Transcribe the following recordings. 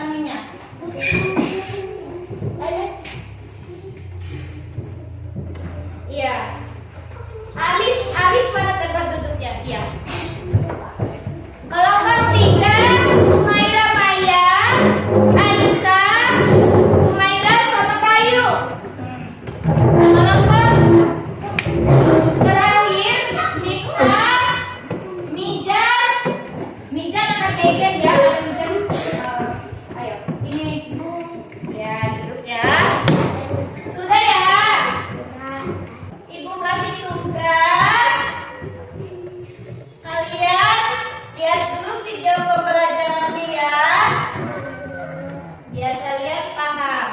tangannya. Ayo. Iya. Alif pada tempat duduknya. Iya. Kelompok 3, Humaira Maya, Aisyah, Humaira sama Kayu. Kelompok terakhir, Miftah, Mijan akan Gegen ya. Ada Mijan. Ayo, ini ya duduk ya. Sudah ya. Ibu kasih tugas. Kalian lihat dulu video pembelajarannya ya. Biar kalian paham.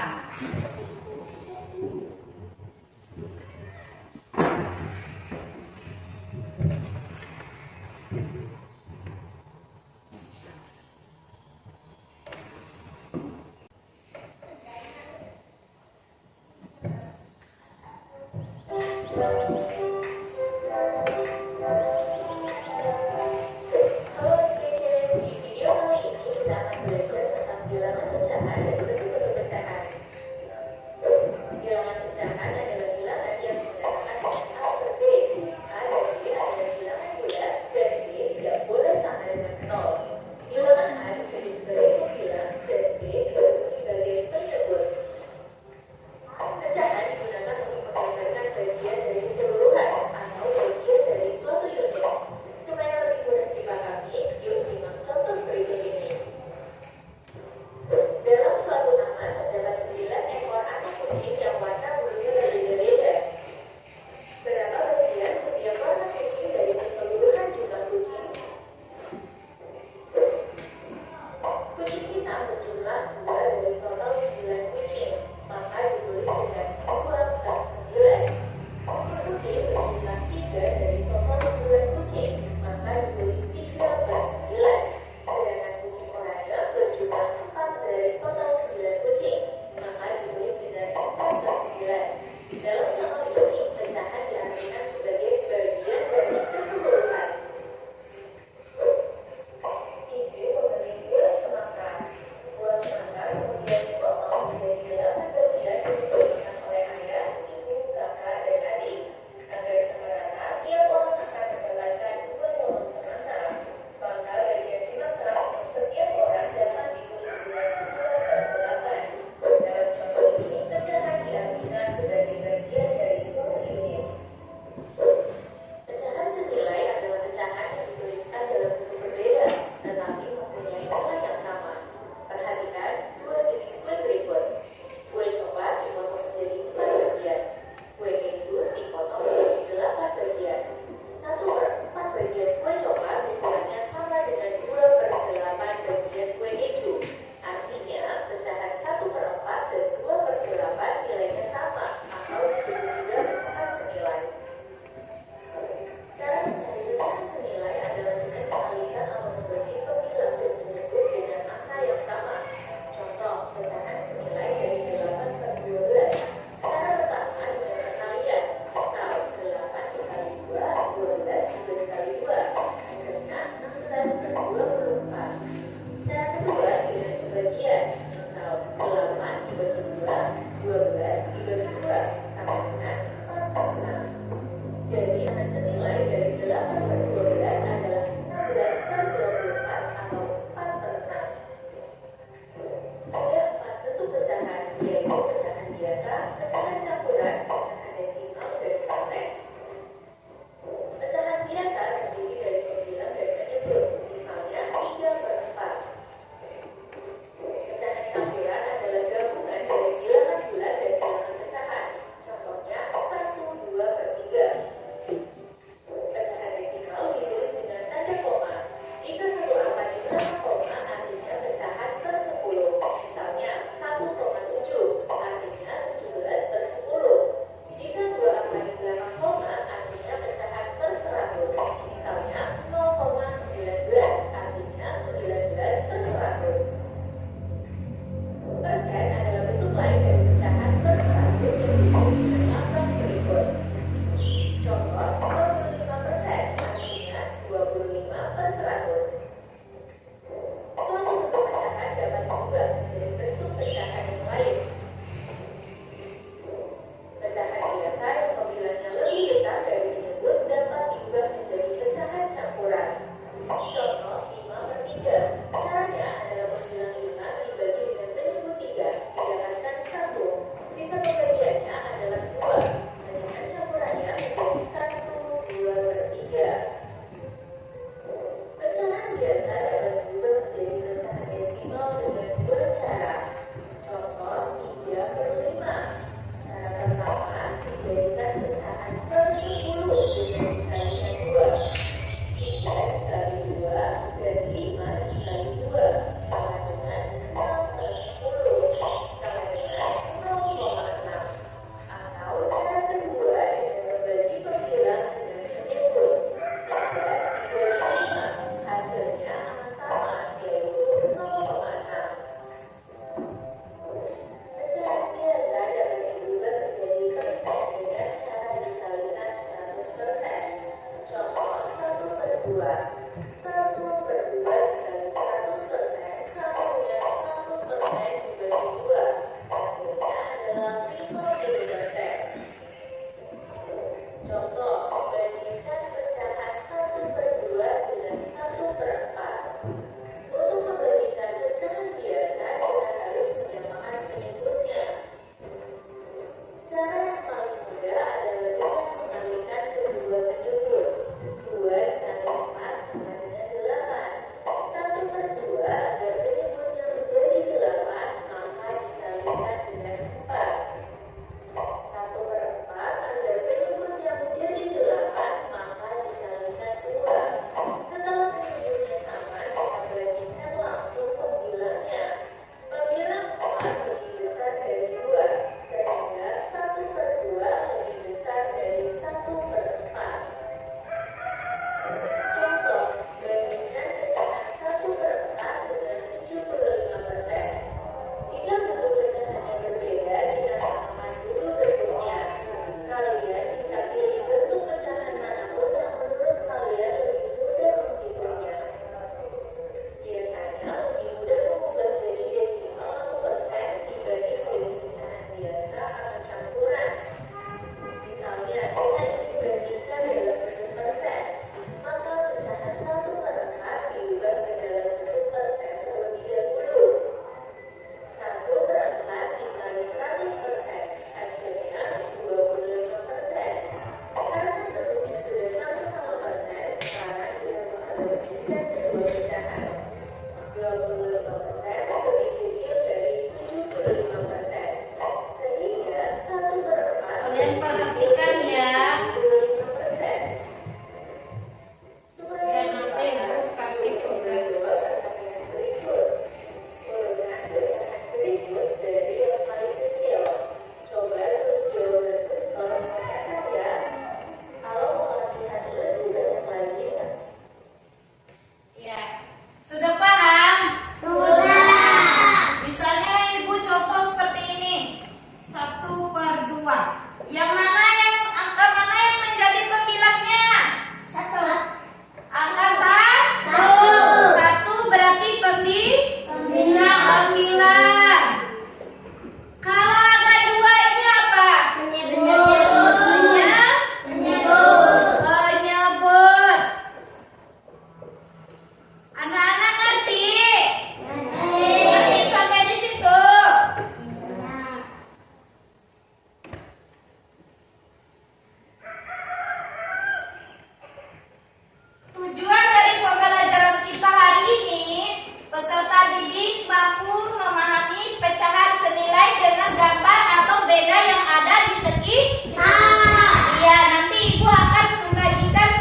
gambar atau beda yang ada di sekitar. Iya, nanti Ibu akan membagikan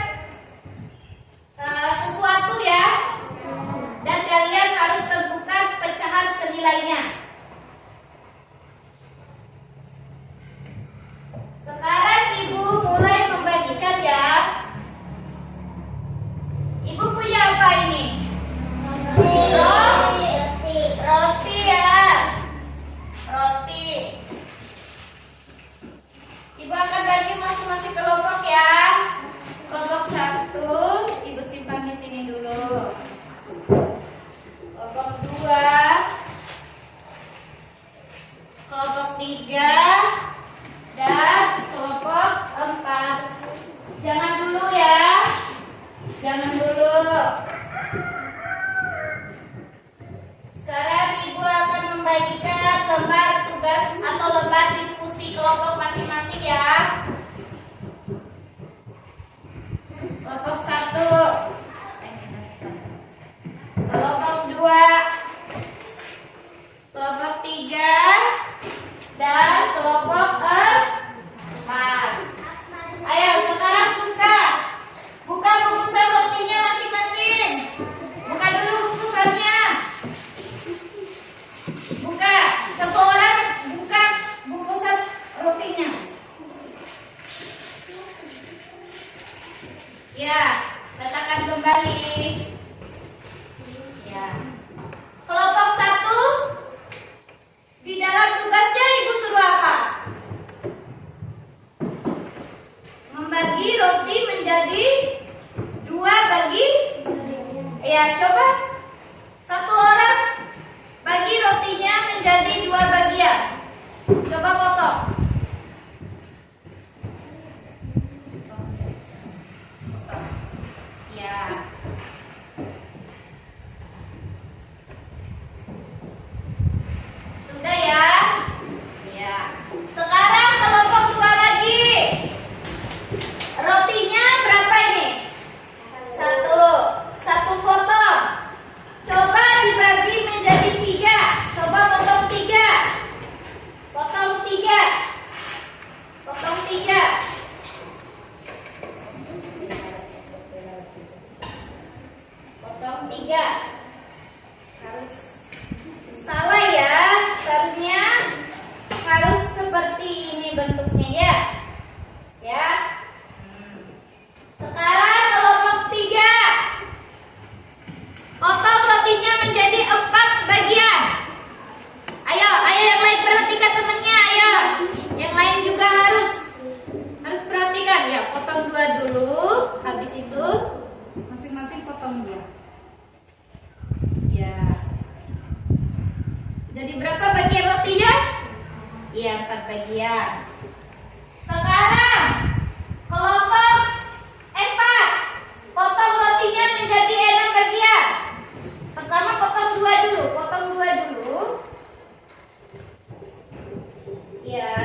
sesuatu ya. Dan kalian harus tentukan pecahan senilainya. Sekarang Ibu mulai membagikan ya. Ibu punya apa ini? Roti ya. Roti. Ibu akan bagi masing-masing kelompok ya. Kelompok 1 Ibu simpan di sini dulu. Kelompok 2, kelompok 3, dan kelompok 4. Jangan dulu ya. Jangan dulu. Sekarang Ibu akan membagikan lembar tugas atau lembar diskusi kelompok masing-masing ya. Kelompok 1, kelompok 2, kelompok 3, dan kelompok 4. Ayo sekarang buka bungkusan rotinya masing-masing. Buka dulu bungkusannya. Buka, satu orang buka bungkusan rotinya. Ya, letakkan kembali. Ya. Kelompok 1, di dalam tugasnya Ibu suruh apa? Membagi roti menjadi 2 bagi. Ya, coba satu orang bagi rotinya menjadi 2 bagian. Coba potong. Ya. Sudah ya? Ya. Sekarang kelompok 2 lagi. Rotinya berapa ini? 1 potong. Coba dibagi menjadi 3. Coba potong 3. Potong 3. Potong 3. Potong 3. Harus salah ya. Seharusnya harus seperti ini bentuknya ya. Ya. Sekarang kelompok 3. Potong rotinya menjadi 4 bagian. Ayo yang lain perhatikan temannya, ayo. Yang lain juga harus perhatikan ya. Potong 2 dulu, habis itu masing-masing potong 2. Ya. Jadi berapa bagian rotinya? Iya, 4 bagian. Sekarang kelompok 4. Potong rotinya menjadi 6 bagian. Pertama potong 2 dulu. Potong 2 dulu. Ya.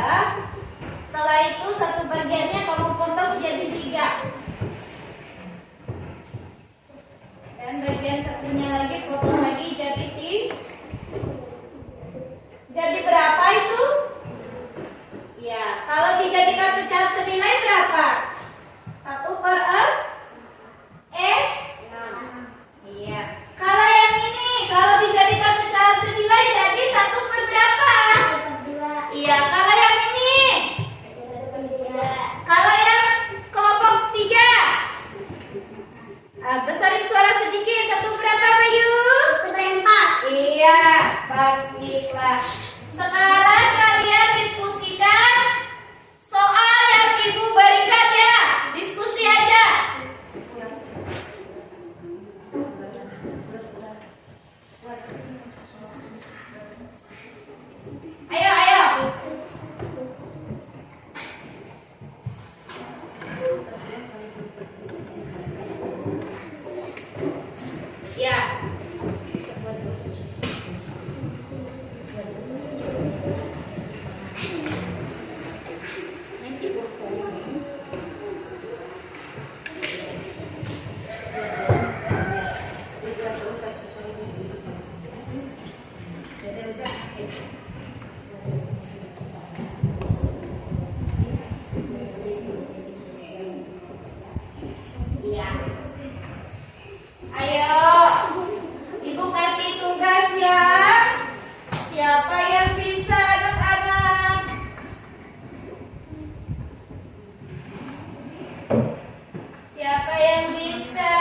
Setelah itu 1 bagiannya kamu potong jadi 3. Dan bagian satunya lagi potong lagi jadi 3. Jadi berapa itu? Ya, kalau dijadikan pecahan senilai berapa? 1/6. Iya. Kalau yang ini, kalau dijadikan pecahan senilai jadi 1 per berapa? 1/2. Iya. Kalau yang ini, kalau yang kelompok 3, besarin suara sedikit. 1 berapa, Bayu? 1/4. Iya. Baiklah. Sekarang kalian diskusikan soal yang Ibu berikan ya. Diskusi aja. Ayo. Ya. Siapa yang bisa anak-anak? Siapa yang bisa?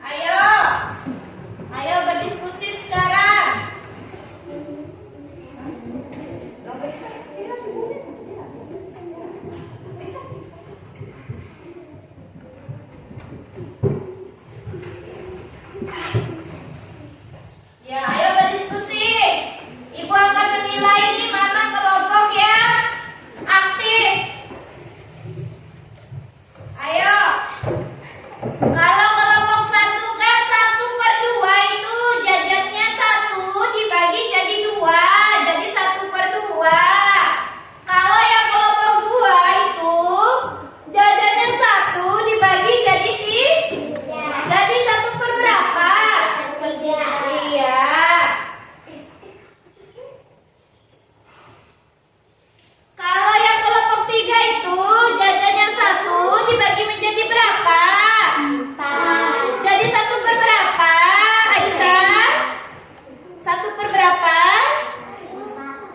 Ayo, ayo berdiskusi sekarang. Ya, ayo berdiskusi. Ibu akan menilai nih mana kelompok yang aktif. Ayo. Kalau kelompok 1 kan 1/2 itu jajannya 1 dibagi jadi 2, jadi 1/2. Kalau yang kelompok 2 itu jajannya 1 dibagi jadi 3, jadi 1/berapa? 3. Iya. Kalau yang kelompok 3 itu jajannya 1 dibagi menjadi berapa? 4. Jadi 1/berapa, Aisyah? 1/berapa?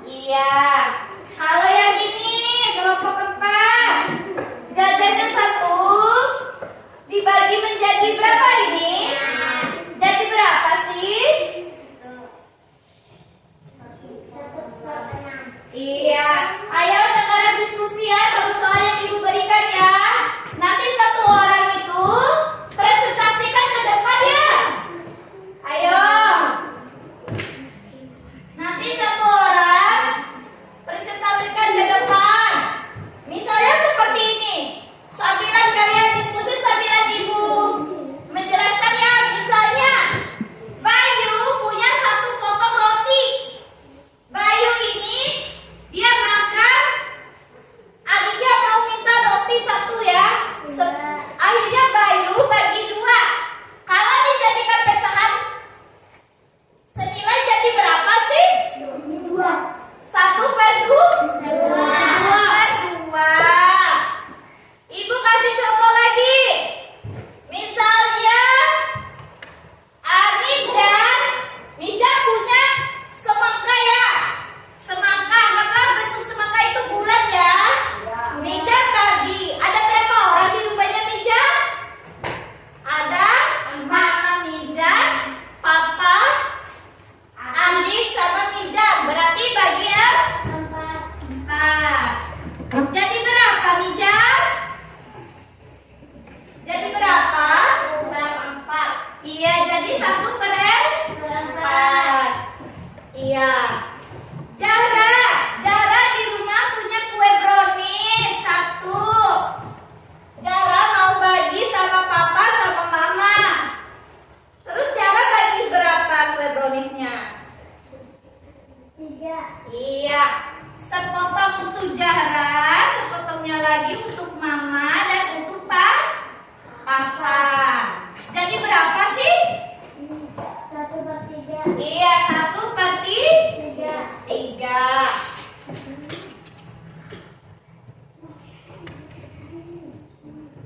Iya. Kalau yang ini kelompok 4 jajannya 1 dibagi menjadi berapa ini? Jadi berapa sih? 1/6. Iya. Ayo sekarang diskusi ya sama soal yang ibu berikan ya. Nanti satu orang itu presentasikan ke depan ya. Ayo. Nanti satu orang presentasikan ke depan. Misalnya seperti ini. Sambilan kalian diskusi sambilan ibu menjelaskan ya. Misalnya Bayu punya 1 potong roti. Bayu ini dia makan, adiknya mau minta roti 1 ya. Akhirnya Bayu bagi 2. Kalau dijadikan pecahan senilai jadi berapa sih? 2. 1/2. Ibu kasih contoh lagi. Misalnya Mijan punya semangka ya. Semangka, anggaplah bentuk semangka itu bulat ya. Mijan bagi. Ada berapa orang di rumahnya Mijan? Ada Mama Mijan, Papa, adik sama Mijan. Berarti bagi yang 4. Jadi berapa Mijan? Jadi berapa? 4. Iya, jadi 1/4. Iya. Zahra di rumah punya kue brownies 1. Zahra mau bagi sama papa sama mama. Terus Zahra bagi berapa kue browniesnya? 3. Iya. Sepotong untuk Zahra, sepotongnya lagi untuk mama dan untuk papa. Jadi berapa sih? 1/3. Iya, 1/3.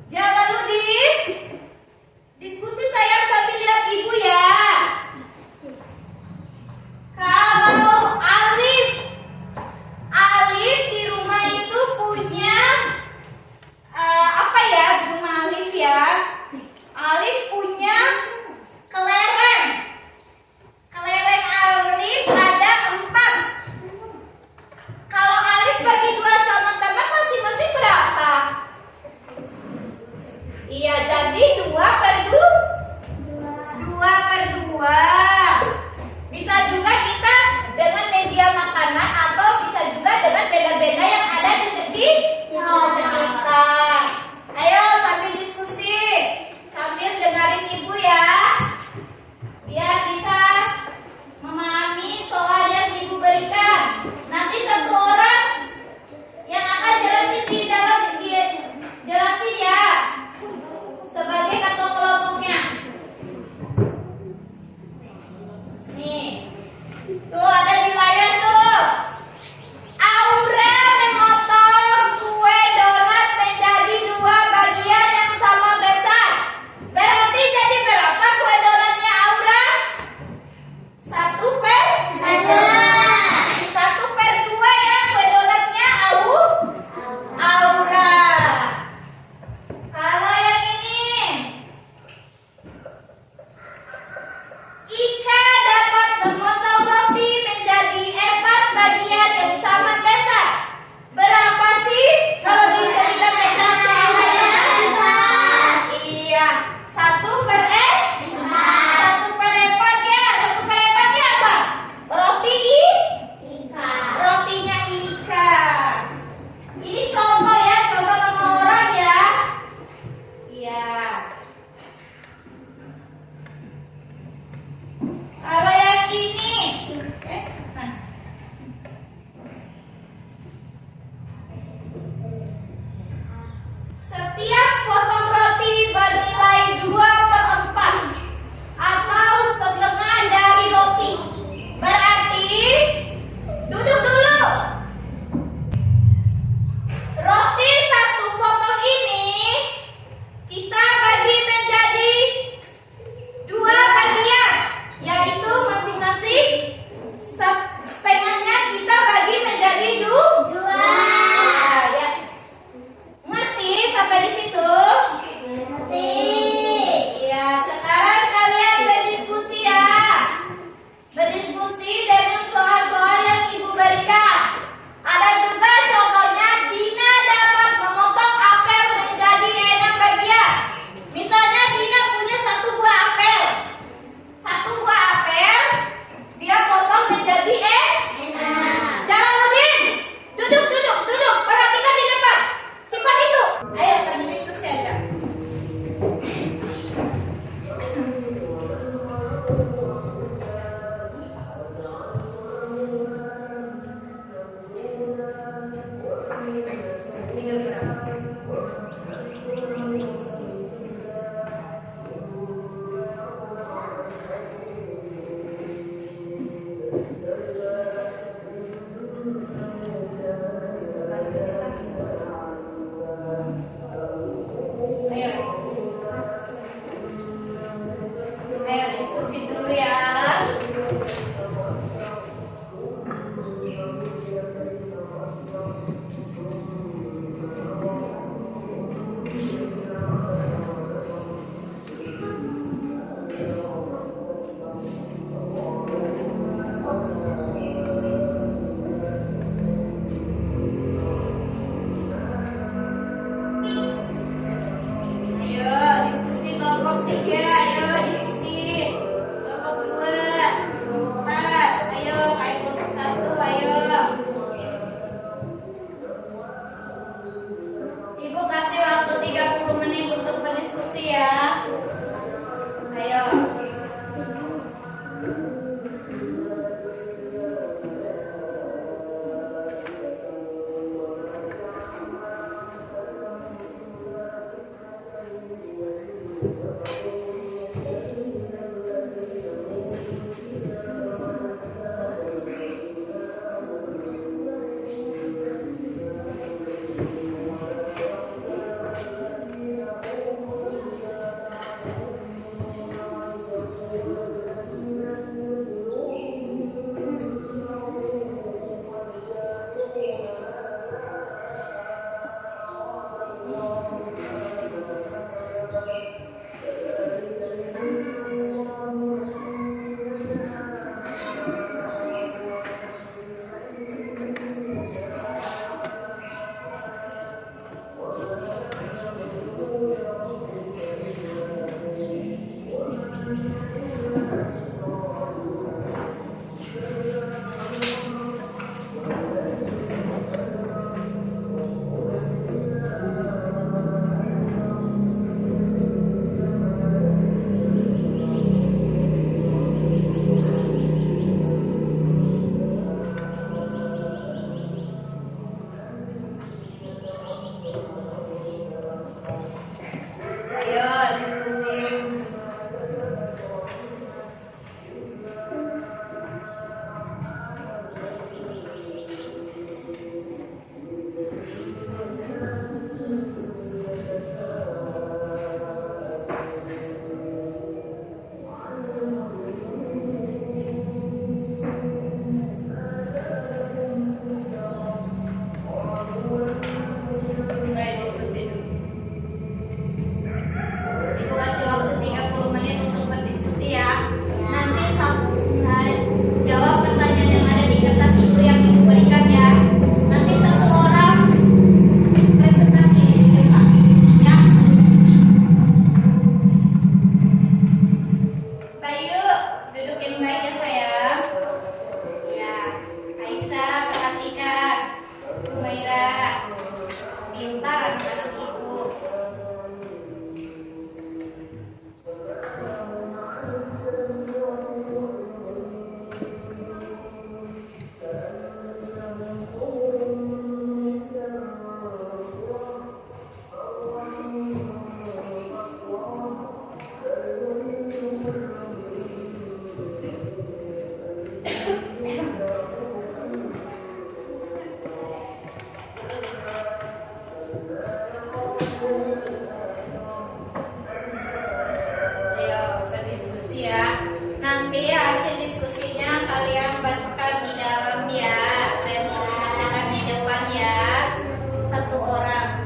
Jangan lalu diskusi sayang sambil lihat ibu ya. Kalau Alif di rumah itu punya apa ya di rumah Alif ya? Alif punya kelereng Humaira. Pintar anak ibu. Ayo berdiskusi ya. Nanti hasil diskusinya kalian bacakan di dalam ya. Kalian masing-masing di depan ya. Satu orang.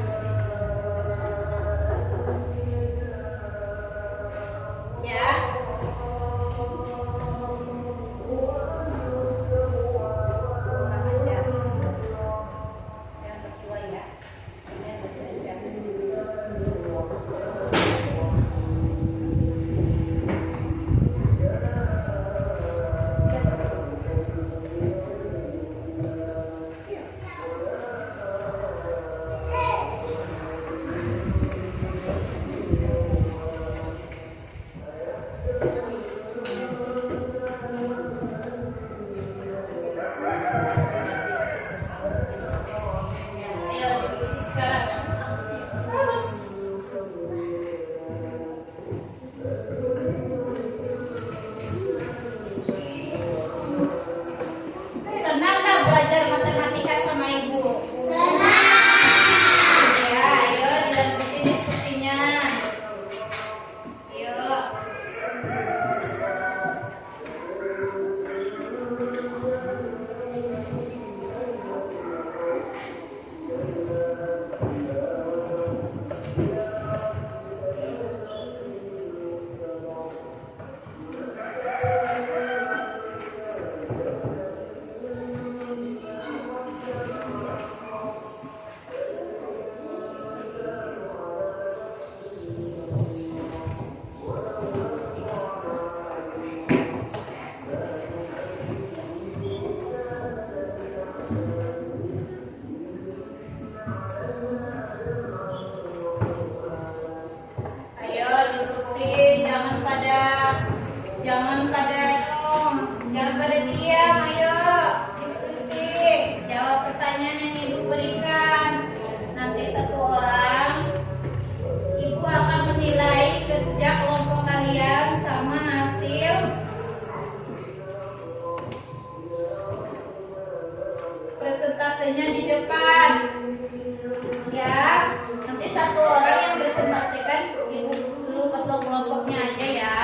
Ya. Kurang ajar. Yang berdua ya. Yang berdua siapa? Ayo diskusi sekarang. Bagus. Senang nggak belajar matematika sama ibu? Senang. Ya, ayo dilanjutin diskusinya. Ayo. Ayo diskusi, jangan pada diam. Ayo diskusi, jawab pertanyaan yang ibu berikan. Nanti satu orang, ibu akan menilai kerja kelompok kalian sama hasil presentasenya di depan. Ya, nanti satu orang yang presentasikan, ibu suruh ketua kelompoknya aja ya.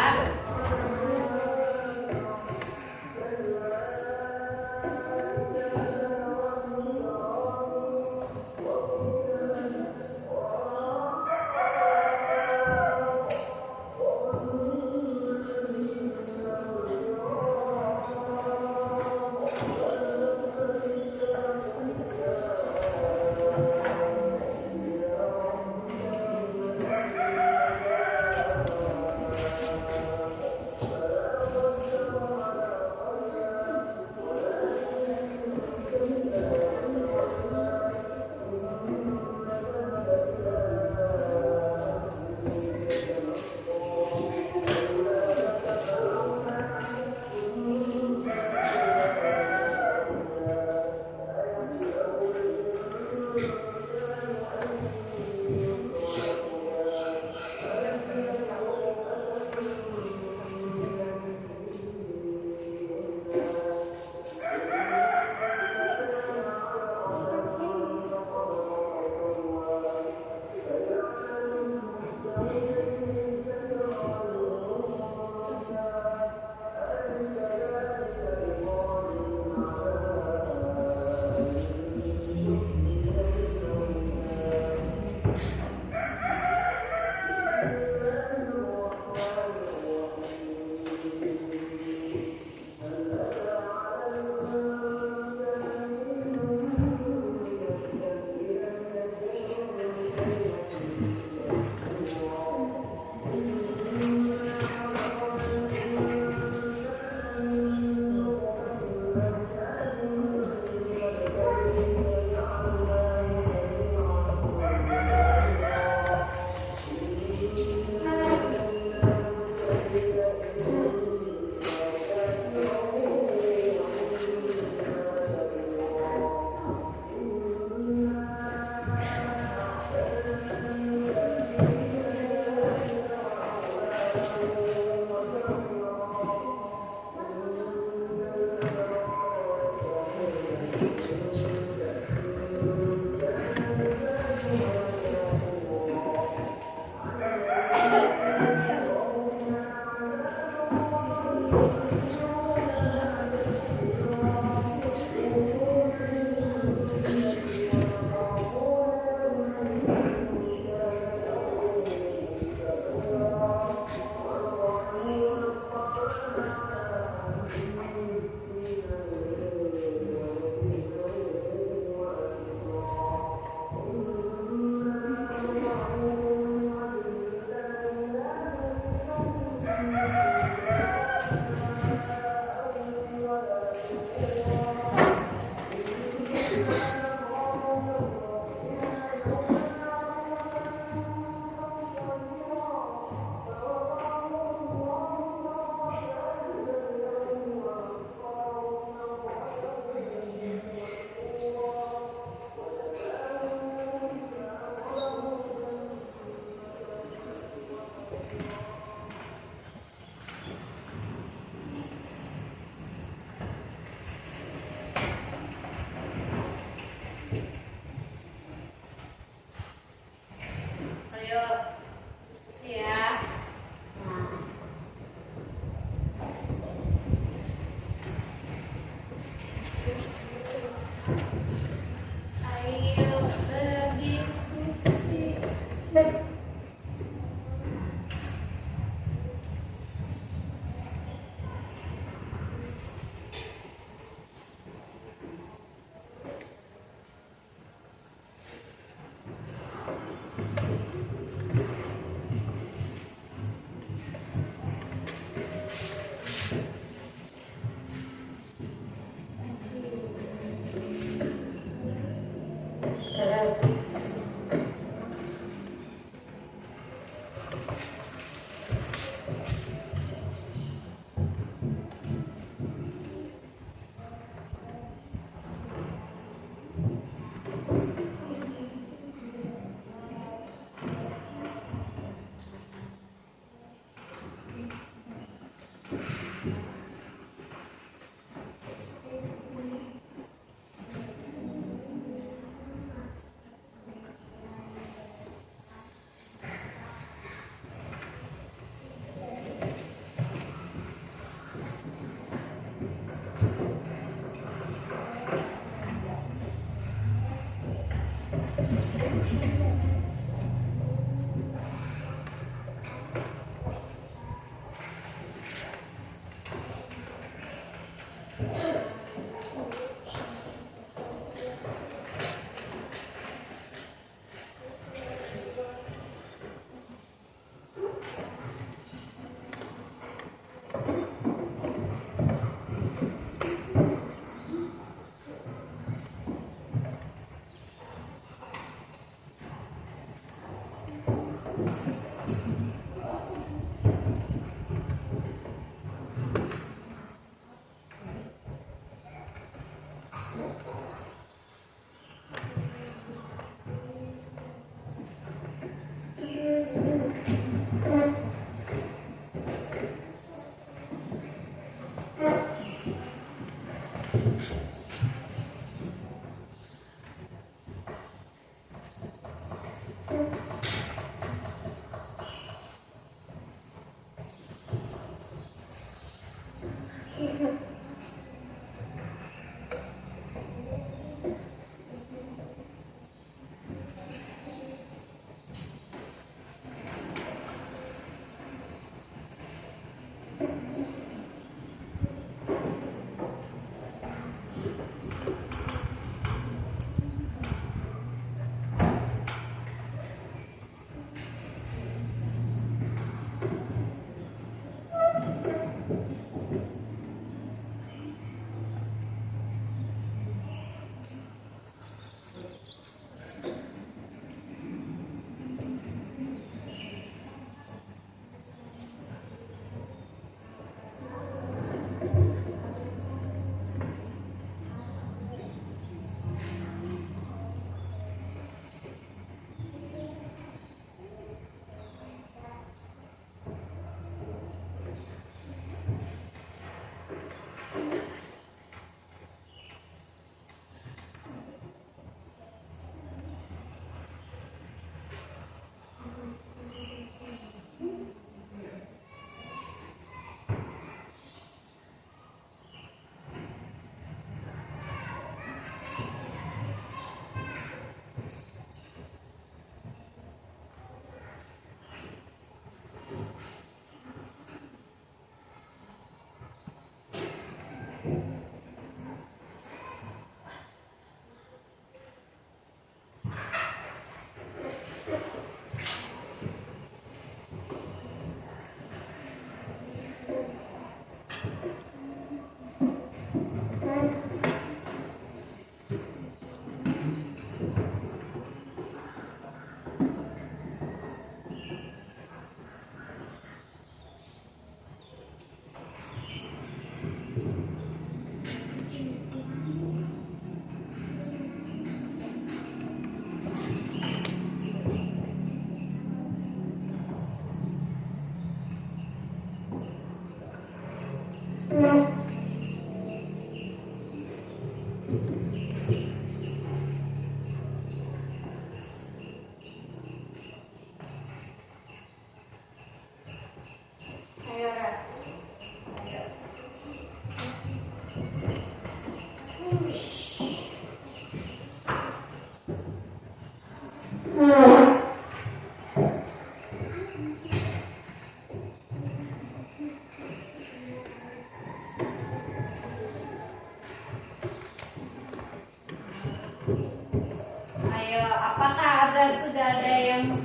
Ayo, apakah sudah ada yang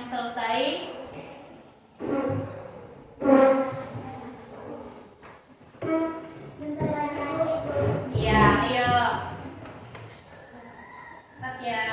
selesai? Iya, ayo. Cepat ya.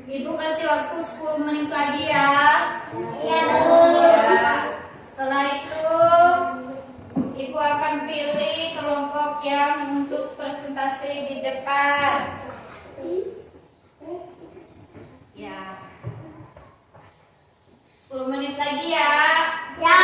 Ibu kasih waktu 10 menit lagi ya. Iya, Bu. Ya. Setelah itu Ibu akan pilih kelompok yang untuk presentasi di depan. Ya. 10 menit lagi ya. Ya.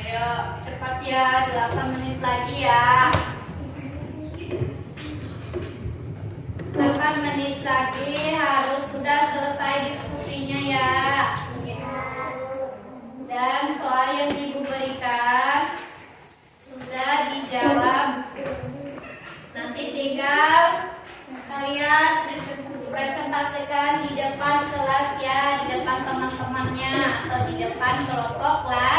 Ayo, cepat ya, 8 menit lagi ya. 8 menit lagi harus sudah selesai diskusinya ya. Dan soal yang Ibu berikan sudah dijawab. Nanti tinggal kalian presentasikan di depan kelas ya, di depan teman-temannya atau di depan kelompok lain.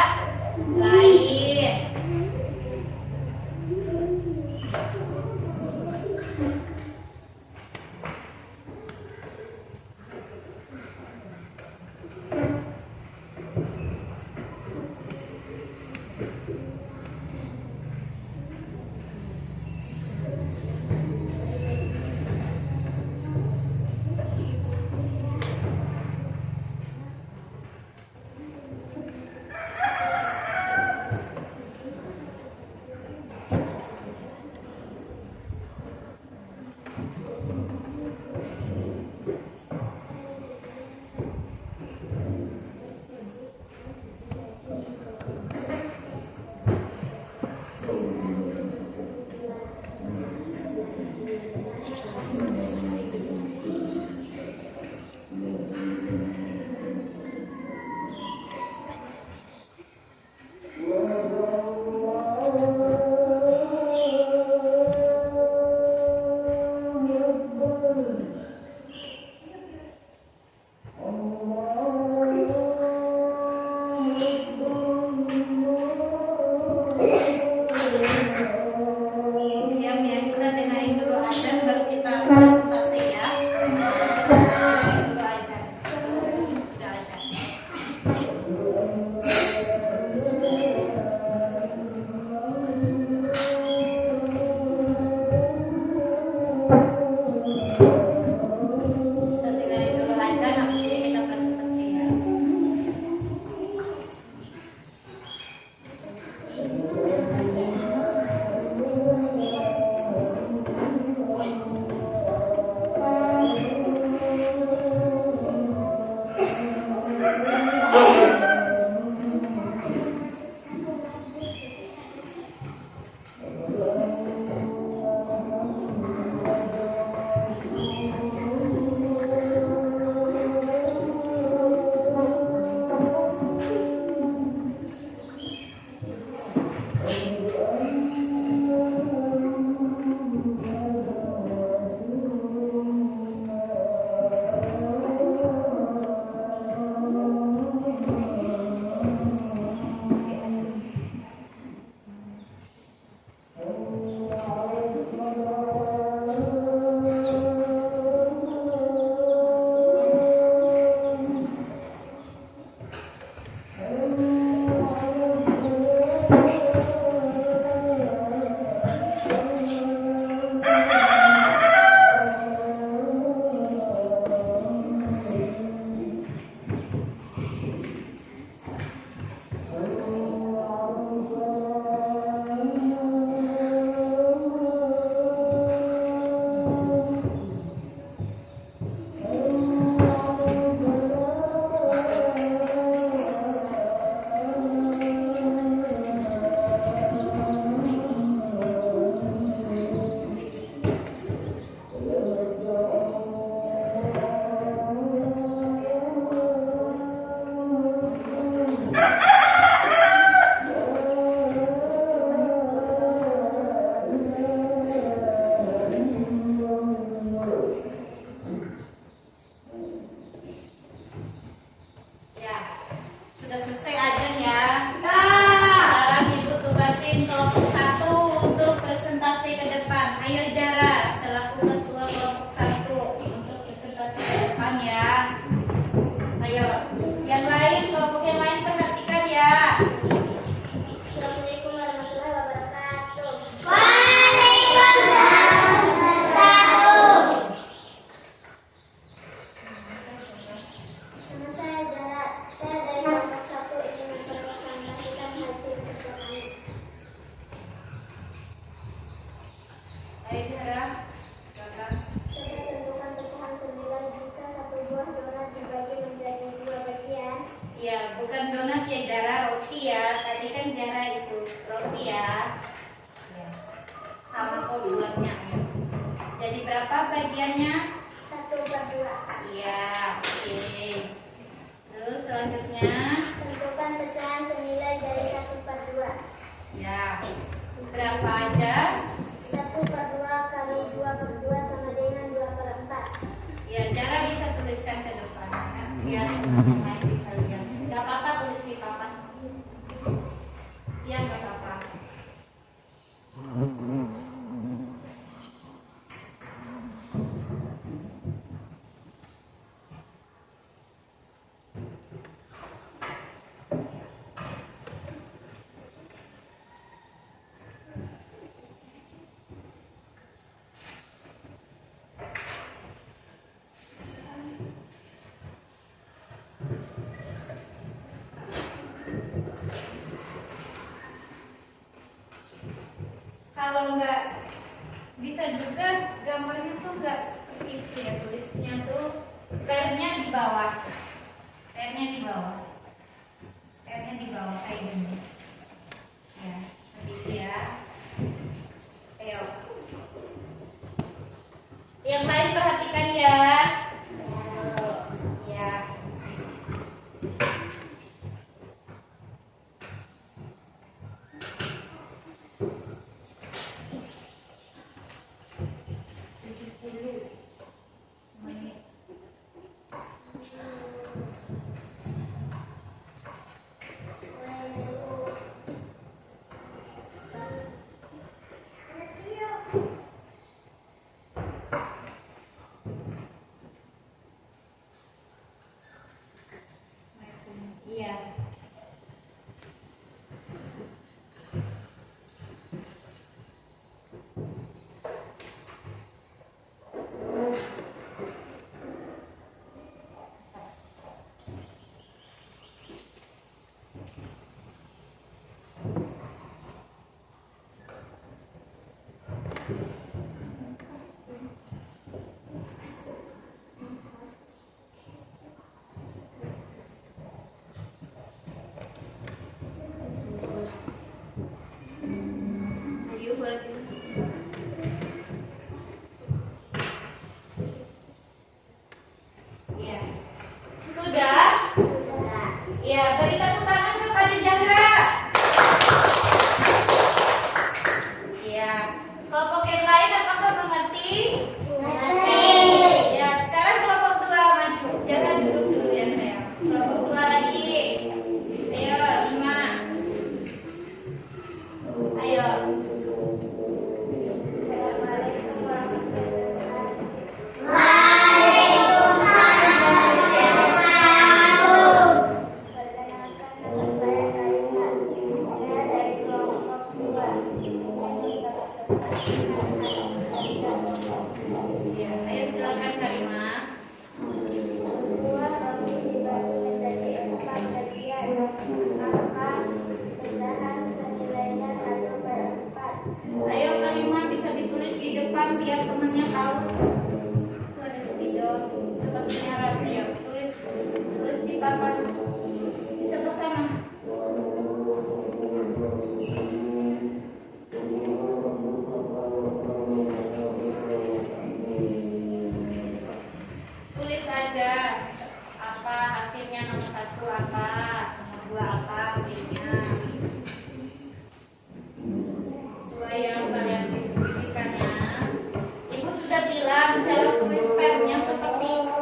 Ayo Zahra. Zahra. Coba tentukan pecahan sembilan jika satu buah donat dibagi menjadi dua bagian. Ya, bukan donat ya Zahra, roti ya. Tadi kan Zahra itu roti ya. Ya. Sama kok bulatnya. Ya. Jadi berapa bagiannya? 1/2. Iya, oke. Terus selanjutnya, Tentukan pecahan senilai dari 1/2. ya, berapa aja? 1/2 kali 2/2 sama dengan 2/4. Ya, cara bisa tuliskan ke depan, ya. Biar yang lain bisa lihat. Gak apa-apa tulis di papan. Iya, gak apa-apa. Kalau nggak bisa juga gambarnya tuh nggak seperti itu ya, tulisnya tuh pernya di bawah, pernya di bawah, pernya di bawah kayak gini, ya seperti itu ya. Ayo, yang lain perhatikan ya. Ya. Iya. Ayo boleh tulis. Iya. Sudah? Sudah. Ya, beri tepuk tangan kepada Zahra. Ya, kelompok yang lain apakah mengerti? Mengerti. Ya, sekarang kelompok 2 maju. Zahra duduk dulu ya sayang. Kelompok 2 lagi. Ayo, 5. Ayo. Assalamualaikum warahmatullahi wabarakatuh. Perkenalkan nama saya Karina. Saya dari kelompok 2. Ya, ayo silakan Karimah. Buah roti dibagi menjadi 4 bagian. Maka pecahan senilainya 1/4. Ayo Karimah bisa ditulis di depan biar temannya tahu. Itu ada spidol sepertinya rasa ya. Tulis di papan. Bisa ke sana. Tulis aja apa hasilnya, nomor 1 apa, nomor 2 apa hasilnya. Sesuai yang kalian diskusikan ya. Ibu sudah bilang cara tulis pernya seperti itu.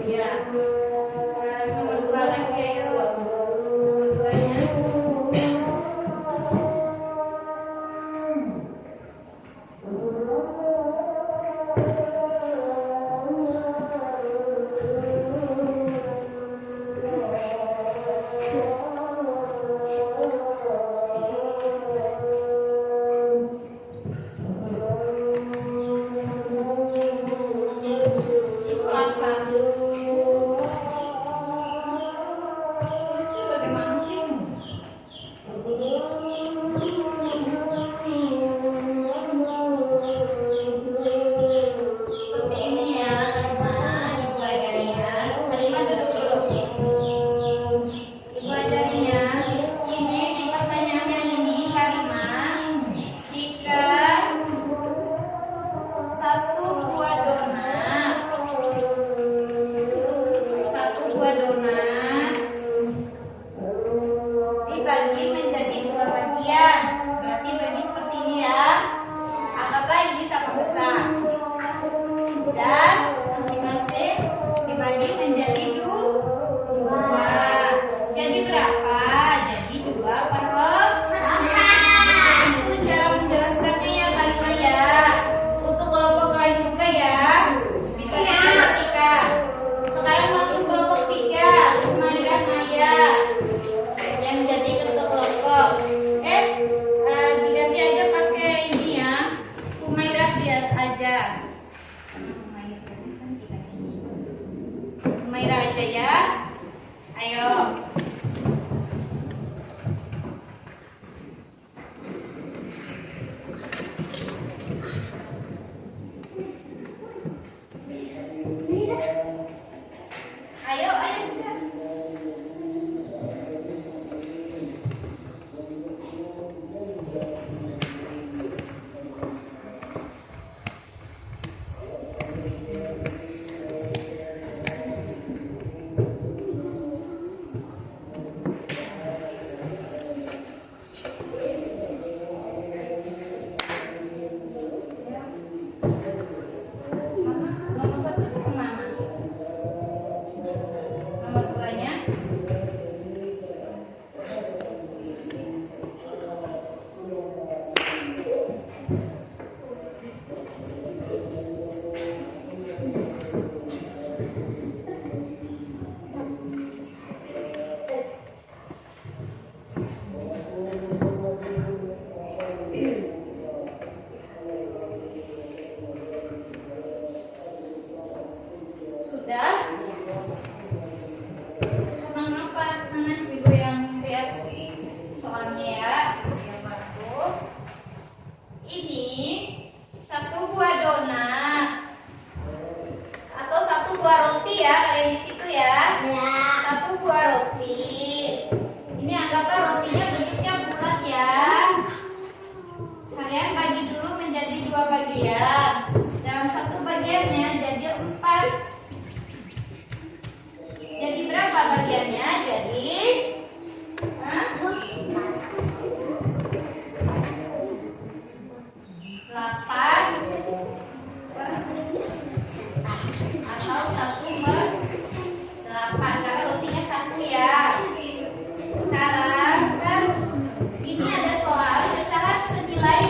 Ya. Sekarang nomor 2 lagi ayo. Nomor 2-nya. aja ya. Ayo. Ayo, ayo sudah. Nomor satu itu kemana? Nomor duanya? Sudah? Tentang apa? Mana ibu yang lihat soalnya ya? Yang bantu. Ini satu buah donat atau satu buah roti ya, kalian di situ ya. Ya. Satu buah roti. Ini anggaplah rotinya bentuknya bulat ya. Kalian bagi dulu menjadi dua bagian. Dalam satu bagiannya jadi 4. Jadi berapa bagiannya? Jadi 8 atau 1/8 karena rotinya 1 ya. Sekarang kan ini ada soal pecahan senilai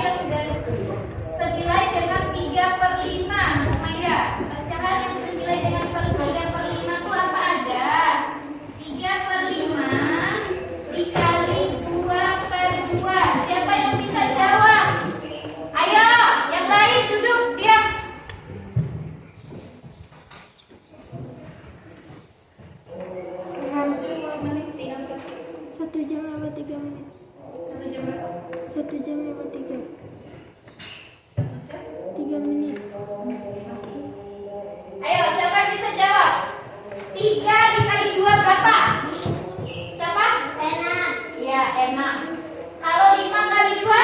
dengan 3/5. Maira, pecahan yang senilai dengan 3/5 itu apa aja? 3/5 dikali 2/2. Siapa yang bisa jawab? Ayo, yang lain duduk diam. Satu jam lewat 3 menit. 1 jam berapa? 1 jam lewat 3 1 jam? menit. Ayo, siapa yang bisa jawab? 3 dikali 2 berapa? Siapa? Enak. Iya, enak. Kalau 5 kali 2?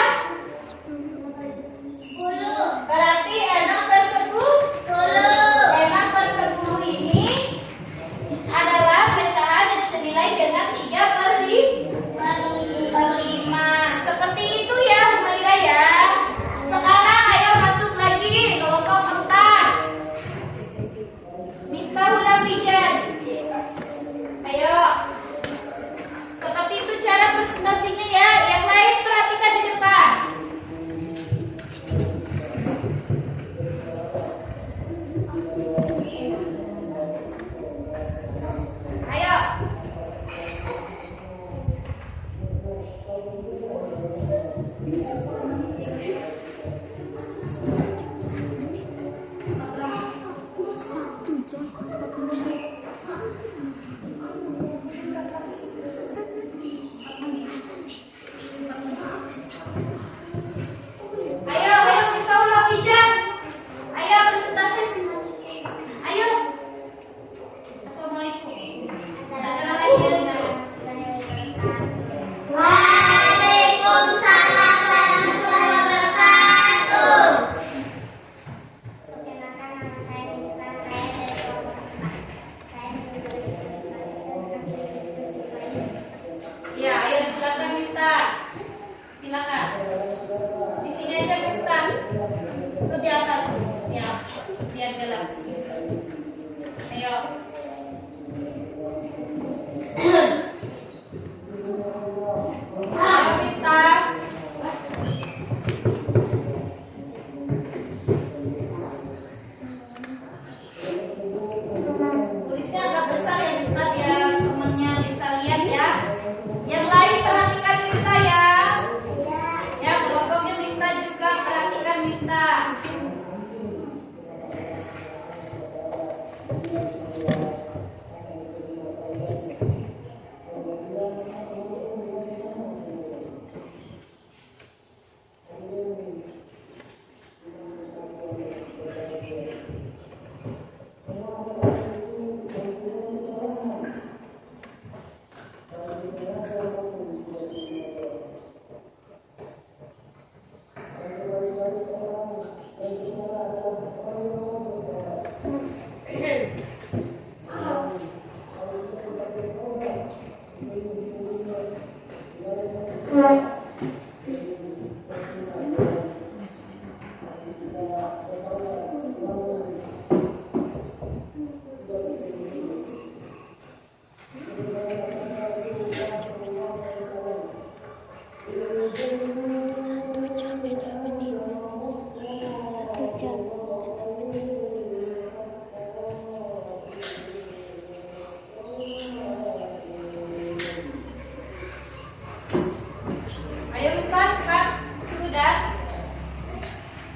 10. Berarti enak per 10? 10. Enak per 10 ini adalah pecahan yang senilai dengan 3/5. Seperti itu ya, Humaira ya. Sekarang ayo masuk lagi kelompok 4. Miftahul Fijan. Ayo. Seperti itu cara presentasinya ya. Yang lain perhatikan di depan. Ayo. Ayo, Miftahul Fijan. Ayo presentasi. Ayo. Assalamualaikum. Perkenalan lagi dengan Waalaikumsalam warahmatullahi wabarakatuh. Perkenalkan nama saya Mitra, saya dari kelompok 4. Saya menulis Ya, ayo silakan Mifta. Silakan. Di sini aja Mifta. Itu di atas. Ya, biar jelas. Ayo. Ayo Mifta. Tulisnya agak besar ya Mifta biar temannya bisa lihat ya. Yang lain perhatikan Mifta ya. Ya, kelompoknya Mifta juga perhatikan Mifta.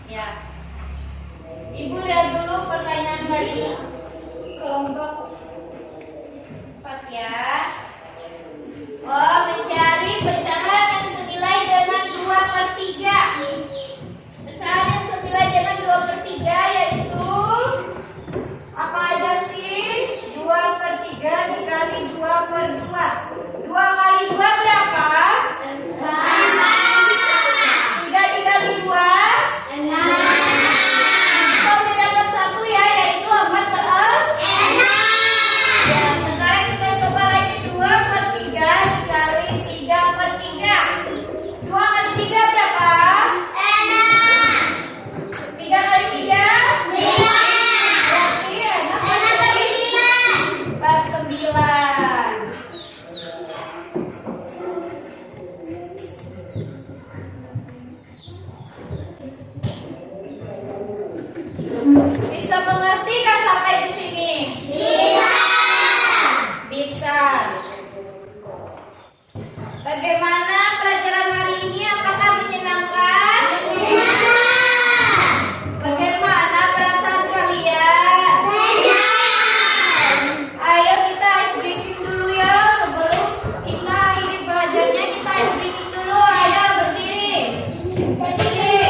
Ya. Ibu lihat dulu pertanyaan dari kelompok 4 ya. Oh, mencari pecahan yang senilai dengan 2/3. Pecahan yang senilai dengan 2/3 yaitu apa aja sih? 2/3 dikali 2/2. 2 kali 2 berapa? 3 dikali 2? 6. Kalau udah dapat 1 ya, yaitu 4/6. Ya, sekarang kita coba lagi 2/3 dikali 3/3. 2 kali 3 berapa? 3 kali 3? 9. Berarti ya, 49. Bisa mengertikah sampai di sini? Bisa. Bisa. Bagaimana pelajaran hari ini? Apakah menyenangkan? Menyenangkan. Bagaimana perasaan kalian? Senang. Ayo kita ice breaking dulu ya. Sebelum kita akhiri belajarnya, kita ice breaking dulu. Ayo berdiri. Berdiri.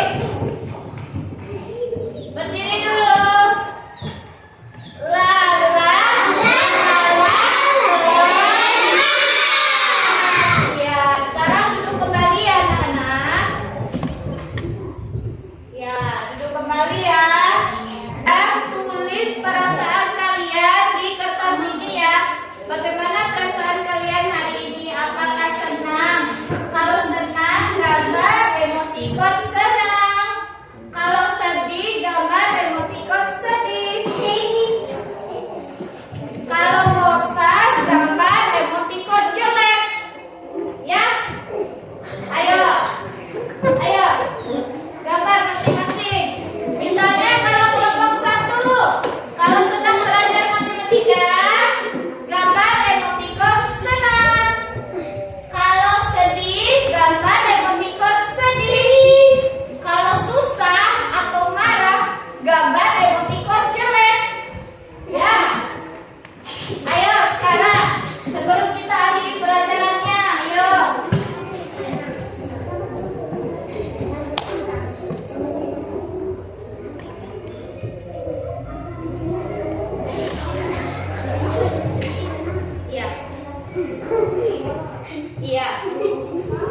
Berdiri dulu. La la la la senang. Ya, sekarang duduk kembali ya anak-anak. Ya, duduk kembali ya. Dan tulis perasaan kalian di kertas ini ya. Bagaimana perasaan kalian hari ini? Apakah senang? Kalau senang, gambar emoticon senang. Kalau sedih, gambar emoticon sedih. Kalau bosan, gambar emoticon jelek. Ya? Ayo. Ayo. Gambar masing-masing. Misalnya kalau kelompok 1, kalau sedang belajar matematika, gambar emoticon senang. Kalau sedih, gambar emoticon sedih. Kalau susah atau marah, gambar emoticon jelek. Ya. Ayo sekarang sebelum kita akhiri pelajarannya, ayo. Iya. Iya.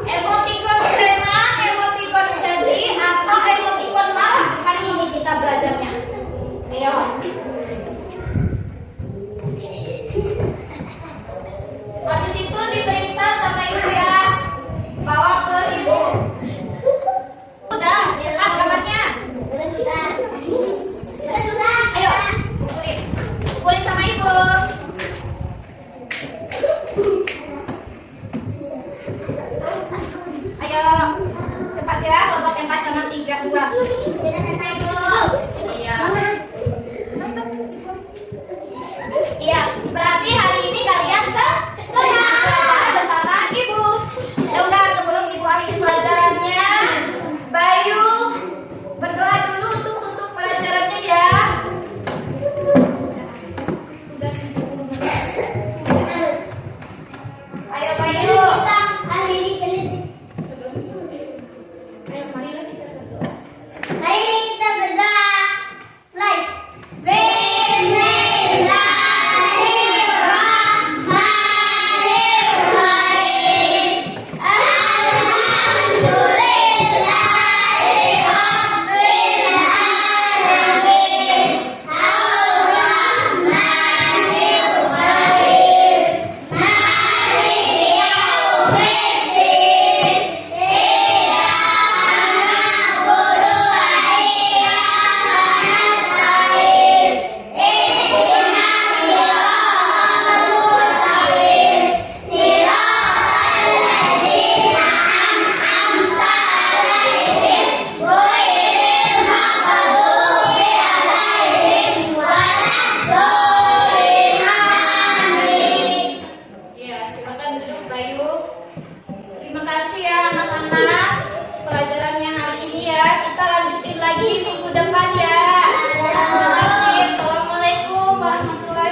Emoticon senang, emoticon sedih, atau emoticon marah hari ini kita belajarnya. Ayo. Habis itu diperiksa sama ibu ya. Bawa ke ibu. Udah, cepat gambarnya. Sudah. Ayo, kumpulin. Kumpulin sama ibu. Ayo, cepat ya. Kelompok yang pas sama 3, 2. Sudah selesai, Bu. Iya. Iya, berarti hari ini kalian senang belajar bersama ibu. Ya udah, sebelum ibu akhiri pelajarannya, Bayu berdoa dulu untuk tutup pelajarannya ya. Sudah. Ayo Bayu. Kita akhiri penelitian. Ayo marilah kita berdoa.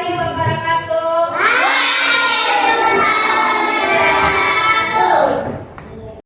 warahmatullahi wabarakatuh.